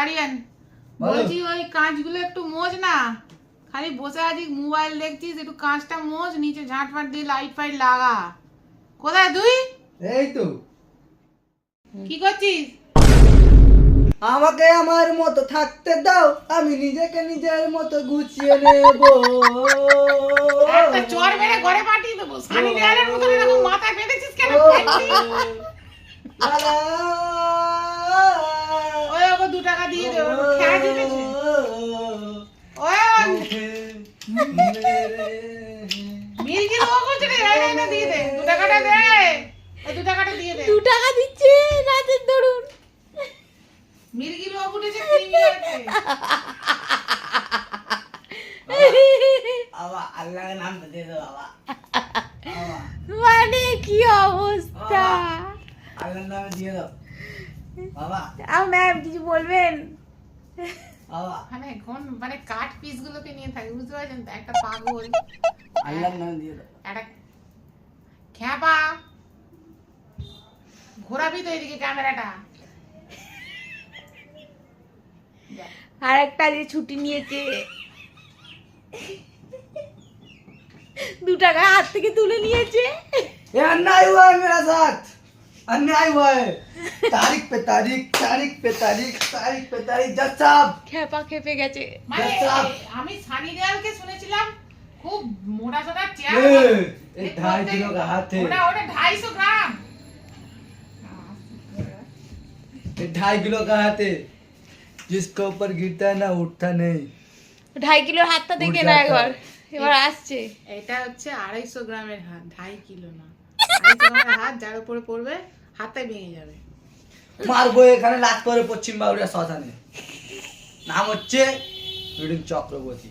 আরিয়ান বলছি ওই কাঁচগুলো একটু মোজ না, খালি বসে আছিস মোবাইল দেখছিস, একটু কাঁচটা মোজ, নিচে ঝাঁটফাট দিয়ে লাইট ফাইট লাগা। কোথায় তুই? এই তো কি করছিস? আমাকে আমার মতো থাকতে দাও, আমি নিজেকে নিজের মতো গুছিয়ে নেব। একটা চড় মেরে ঘরে পাঠিয়ে দেবো। সানি দেওয়ালের মতো এরকম মাথায় বেঁধেছিস কেন? ওই ওকে 2 টাকা দিয়ে দে, ওর খেয়া জুটেছে। ওই মির্গি লোক করছে রে, এই না দিয়ে দে 2 টাকাটা দে, ওই 2 টাকাটা দিয়ে দে। 2 টাকা দিচ্ছে রাতের দরুন। মির্গি লোক উঠেছে ক্রিমি আছে। বাবা আল্লাহর নাম দে দে বাবা। বাবা মানে কি অবস্থা! আল্লাহর নামে দিয়ে দাও বাবা। ম্যাম কিছু বলবেন? বাবা মানে কোন মানে কাট পিস গুলোকে নিয়ে থাকে, বুঝতে পারছেন তো? একটা পাগল, আল্লাহর নামে দিয়ে দাও। একটা খ্যাপা, ঘোরাবি তো এদিকে ক্যামেরাটা। আর একটা যে ছুটি নিয়েছে, 2 টাকা হাত থেকে তুলে নিয়েছে। ये अन्याय हुआ है मेरा साथ, अन्याय हुआ है। तारीख पे तारीख, तारीख पे तारीख, तारीख पे तारीख। जज साहब খেপা খেপে গেছে। মানে আচ্ছা। আমি সানি দেওয়ালকে শুনেছিলাম খুব মোটা সোটা চেয়ার, ये 2.5 किलो का हाथ है, ওটা 250 গ্রাম। ये 2.5 किलो का हाथ है, जिसके ऊपर गिरता है ना उठता नहीं। 2.5 কিলোর হাতটা দেখে না একবার, এবার আসছে। এটা হচ্ছে 250 গ্রামের হাত, 2.5 কিলো না। 250 গ্রামের হাত যার উপরে পড়বে হাতটাই ভেঙে যাবে। মারবো এখানে লাত করে পশ্চিম বাউরিয়া শ্মশানে। নাম হচ্ছে রিডিং চক্রবর্তী।